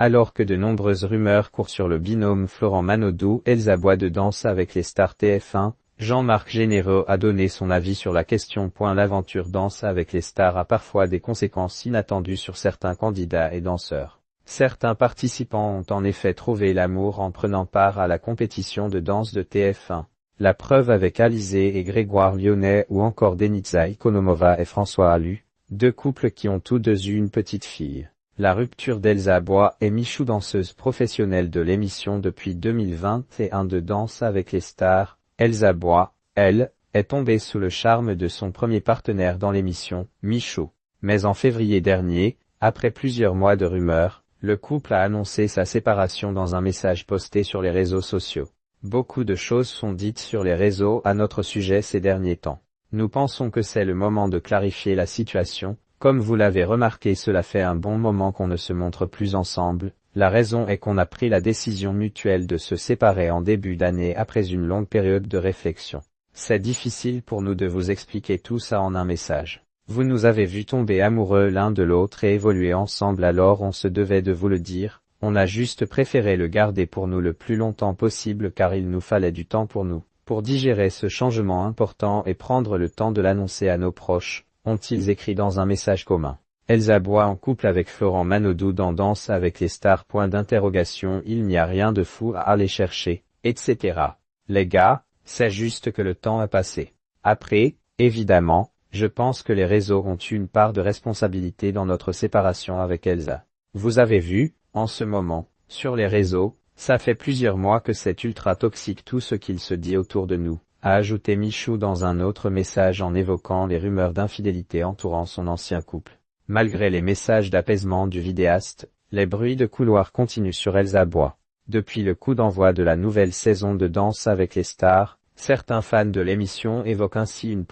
Alors que de nombreuses rumeurs courent sur le binôme Florent Manodou-Elsa Bois de Danse avec les stars TF1, Jean-Marc Généreux a donné son avis sur la question. L'aventure Danse avec les stars a parfois des conséquences inattendues sur certains candidats et danseurs. Certains participants ont en effet trouvé l'amour en prenant part à la compétition de danse de TF1. La preuve avec Alizé et Grégoire Lyonnais ou encore Denitza Ikonomova et François Allu, deux couples qui ont tous deux eu une petite fille. La rupture d'Elsa Bois et Michou, danseuse professionnelle de l'émission depuis 2021 de Danse avec les stars. Elsa Bois, elle, est tombée sous le charme de son premier partenaire dans l'émission, Michou. Mais en février dernier, après plusieurs mois de rumeurs, le couple a annoncé sa séparation dans un message posté sur les réseaux sociaux. Beaucoup de choses sont dites sur les réseaux à notre sujet ces derniers temps. Nous pensons que c'est le moment de clarifier la situation. Comme vous l'avez remarqué, cela fait un bon moment qu'on ne se montre plus ensemble. La raison est qu'on a pris la décision mutuelle de se séparer en début d'année après une longue période de réflexion. C'est difficile pour nous de vous expliquer tout ça en un message. Vous nous avez vu tomber amoureux l'un de l'autre et évoluer ensemble, alors on se devait de vous le dire. On a juste préféré le garder pour nous le plus longtemps possible car il nous fallait du temps pour nous, pour digérer ce changement important et prendre le temps de l'annoncer à nos proches, ont-ils écrit dans un message commun. Elsa Bois en couple avec Florent Manodou dans Danse avec les stars. Il n'y a rien de fou à aller chercher, etc. Les gars, c'est juste que le temps a passé. Après, évidemment, je pense que les réseaux ont eu une part de responsabilité dans notre séparation avec Elsa. Vous avez vu, en ce moment, sur les réseaux, ça fait plusieurs mois que c'est ultra toxique tout ce qu'il se dit autour de nous, a ajouté Michou dans un autre message en évoquant les rumeurs d'infidélité entourant son ancien couple. Malgré les messages d'apaisement du vidéaste, les bruits de couloir continuent sur Elsa Bois. Depuis le coup d'envoi de la nouvelle saison de Danse avec les stars, certains fans de l'émission évoquent ainsi une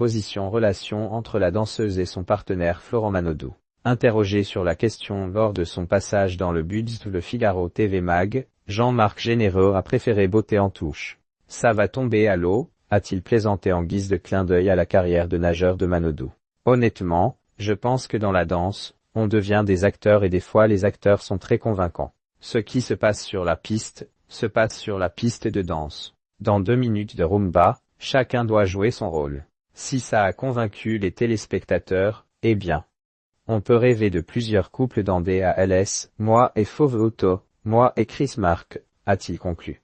relation entre la danseuse et son partenaire Florent Manodou. Interrogé sur la question lors de son passage dans le Le Figaro TV Mag, Jean-Marc Généreux a préféré botter en touche. Ça va tomber à l'eau, a-t-il plaisanté en guise de clin d'œil à la carrière de nageur de Manodou. Honnêtement, je pense que dans la danse, on devient des acteurs et des fois les acteurs sont très convaincants. Ce qui se passe sur la piste, se passe sur la piste de danse. Dans 2 minutes de rumba, chacun doit jouer son rôle. Si ça a convaincu les téléspectateurs, eh bien. On peut rêver de plusieurs couples dans DALS, moi et Fauve Auto, moi et Chris Mark, a-t-il conclu.